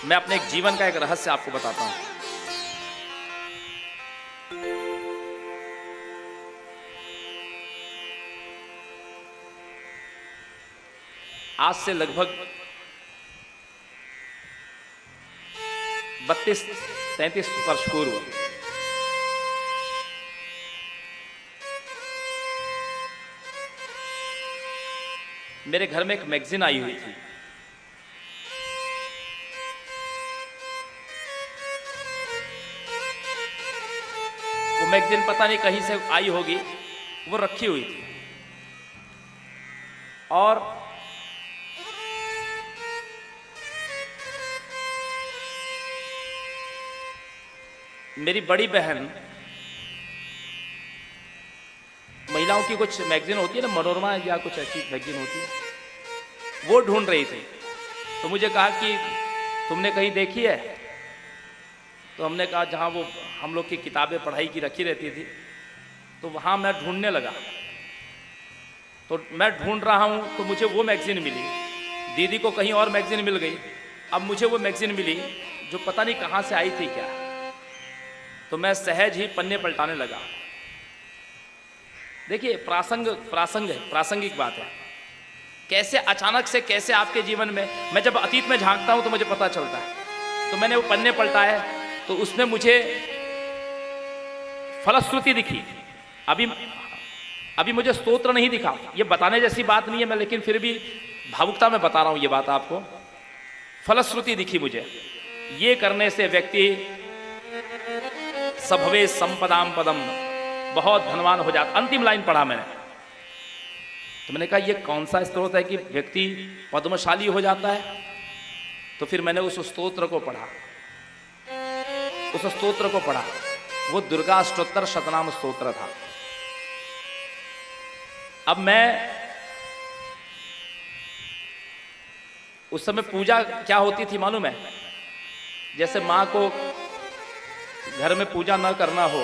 मैं अपने एक जीवन का एक रहस्य आपको बताता हूं। आज से लगभग 32-33 वर्ष पूर्व मेरे घर में एक मैगजीन आई हुई थी। वो मैगजीन पता नहीं कहीं से आई होगी, वो रखी हुई थी और मेरी बड़ी बहन, महिलाओं की कुछ मैगजीन होती है ना, मनोरमा या कुछ ऐसी मैगजीन होती है, वो ढूंढ रही थी। तो मुझे कहा कि तुमने कहीं देखी है? तो हमने कहा जहाँ वो हम लोग की किताबें पढ़ाई की रखी रहती थी, तो वहाँ मैं ढूंढने लगा। तो मैं ढूंढ रहा हूँ तो मुझे वो मैगजीन मिली। दीदी को कहीं और मैगजीन मिल गई, अब मुझे वो मैगजीन मिली जो पता नहीं कहाँ से आई थी क्या। तो मैं सहज ही पन्ने पलटाने लगा। देखिए, प्रासंगिक बात है। कैसे अचानक से कैसे आपके जीवन में, मैं जब अतीत में झांकता हूं तो मुझे पता चलता है। तो मैंने वो पन्ने पलटाए तो उसमें मुझे फलश्रुति दिखी। अभी मुझे स्तोत्र नहीं दिखा, ये बताने जैसी बात नहीं है मैं, लेकिन फिर भी भावुकता में बता रहा हूं ये बात आपको। फलश्रुति दिखी मुझे, ये करने से व्यक्ति सभवे संपदाम पदम, बहुत धनवान हो जाता। अंतिम लाइन पढ़ा मैंने, तो मैंने कहा ये कौन सा स्तोत्र है कि व्यक्ति पद्मशाली हो जाता है। तो फिर मैंने उस स्तोत्र को पढ़ा, वो दुर्गा अष्टोत्तर शतनाम स्तोत्र था। अब मैं उस समय पूजा क्या होती थी मालूम है? जैसे माँ को घर में पूजा न करना हो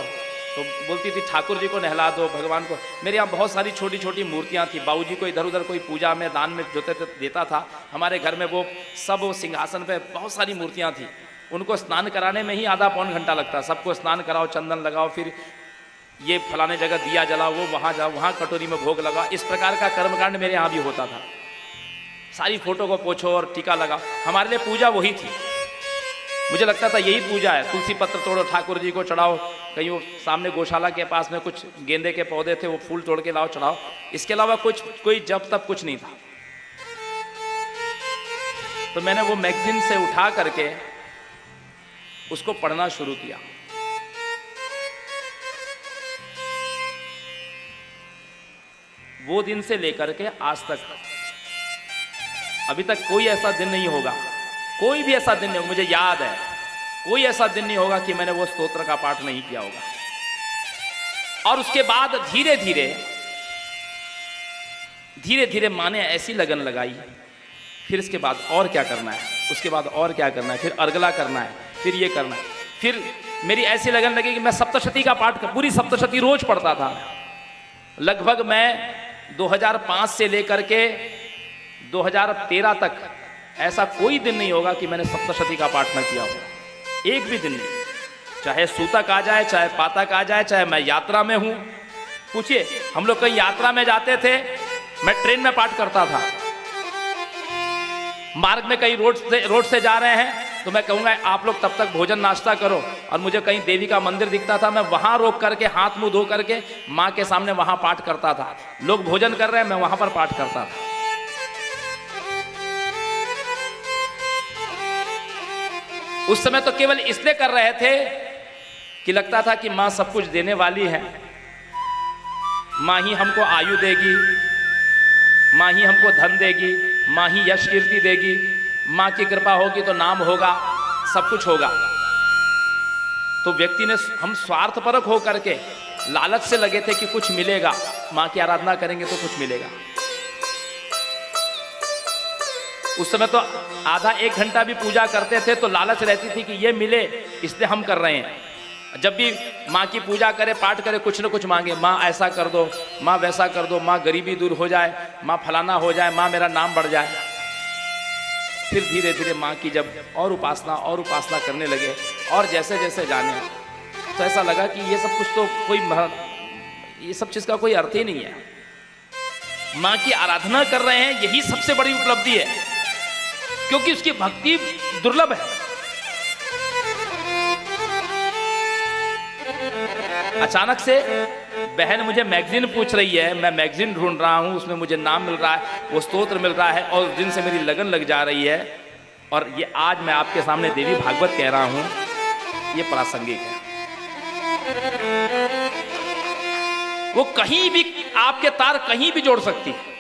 तो बोलती थी ठाकुर जी को नहला दो, भगवान को। मेरे यहाँ बहुत सारी छोटी छोटी मूर्तियाँ थी। बाबूजी को इधर उधर कोई पूजा में दान में जो देता था, हमारे घर में वो सब सिंहासन पे बहुत सारी मूर्तियाँ थी। उनको स्नान कराने में ही आधा पौन घंटा लगता। सबको स्नान कराओ, चंदन लगाओ, फिर ये फलाने जगह दिया जलाओ, वो वहाँ जाओ, वहाँ कटोरी में भोग लगाओ। इस प्रकार का कर्मकांड मेरे यहाँ भी होता था। सारी फोटो को पोछो और टीका लगाओ। हमारे लिए पूजा वही थी। मुझे लगता था यही पूजा है। तुलसी पत्र तोड़ो, ठाकुर जी को चढ़ाओ, कहीं वो सामने गौशाला के पास में कुछ गेंदे के पौधे थे, वो फूल तोड़ के लाओ, चढ़ाओ। इसके अलावा कोई जब तब कुछ नहीं था। तो मैंने वो मैगजीन से उठा करके उसको पढ़ना शुरू किया। वो दिन से लेकर के आज तक, अभी तक कोई ऐसा दिन नहीं होगा, कोई भी ऐसा दिन नहीं होगा, मुझे याद है, कोई ऐसा दिन नहीं होगा कि मैंने वो स्तोत्र का पाठ नहीं किया होगा। और उसके बाद धीरे धीरे माँ ने ऐसी लगन लगाई, फिर इसके बाद और क्या करना है, उसके बाद और क्या करना है, फिर अर्गला करना है, फिर ये करना है। फिर मेरी ऐसी लगन लगी कि मैं सप्तशती का पाठ, पूरी सप्तशती रोज पढ़ता था। लगभग मैं 2005 से लेकर के 2013 तक ऐसा कोई दिन नहीं होगा कि मैंने सप्तशती का पाठ न किया हो। एक भी दिन नहीं। चाहे सूतक आ जाए, चाहे पातक आ जाए, चाहे मैं यात्रा में हूं। पूछिए, हम लोग कहीं यात्रा में जाते थे, मैं ट्रेन में पाठ करता था। मार्ग में कहीं रोड से जा रहे हैं तो मैं कहूंगा आप लोग तब तक भोजन नाश्ता करो, और मुझे कहीं देवी का मंदिर दिखता था, मैं वहां रोक करके हाथ मुंह धो करके माँ के सामने वहां पाठ करता था। लोग भोजन कर रहे हैं, मैं वहां पर पाठ करता था। उस समय तो केवल इसलिए कर रहे थे कि लगता था कि माँ सब कुछ देने वाली है, माँ ही हमको आयु देगी, माँ ही हमको धन देगी, माँ ही यश कीर्ति देगी, माँ की कृपा होगी तो नाम होगा, सब कुछ होगा। तो व्यक्ति ने, हम स्वार्थपरक हो करके लालच से लगे थे कि कुछ मिलेगा, माँ की आराधना करेंगे तो कुछ मिलेगा। उस समय तो आधा एक घंटा भी पूजा करते थे तो लालच रहती थी कि ये मिले, इसलिए हम कर रहे हैं। जब भी माँ की पूजा करे, पाठ करे, कुछ न कुछ मांगे, माँ ऐसा कर दो, माँ वैसा कर दो, माँ गरीबी दूर हो जाए, माँ फलाना हो जाए, माँ मेरा नाम बढ़ जाए। फिर धीरे धीरे माँ की जब और उपासना करने लगे, और जैसे जैसे जाने तो ऐसा लगा कि ये सब कुछ तो ये सब चीज़ का कोई अर्थ ही नहीं है। माँ की आराधना कर रहे हैं, यही सबसे बड़ी उपलब्धि है, क्योंकि उसकी भक्ति दुर्लभ है। अचानक से बहन मुझे मैगजीन पूछ रही है, मैं मैगजीन ढूंढ रहा हूं, उसमें मुझे नाम मिल रहा है, वो स्तोत्र मिल रहा है, और उस दिन से मेरी लगन लग जा रही है, और ये आज मैं आपके सामने देवी भागवत कह रहा हूं, ये प्रासंगिक है। वो कहीं भी आपके तार कहीं भी जोड़ सकती है।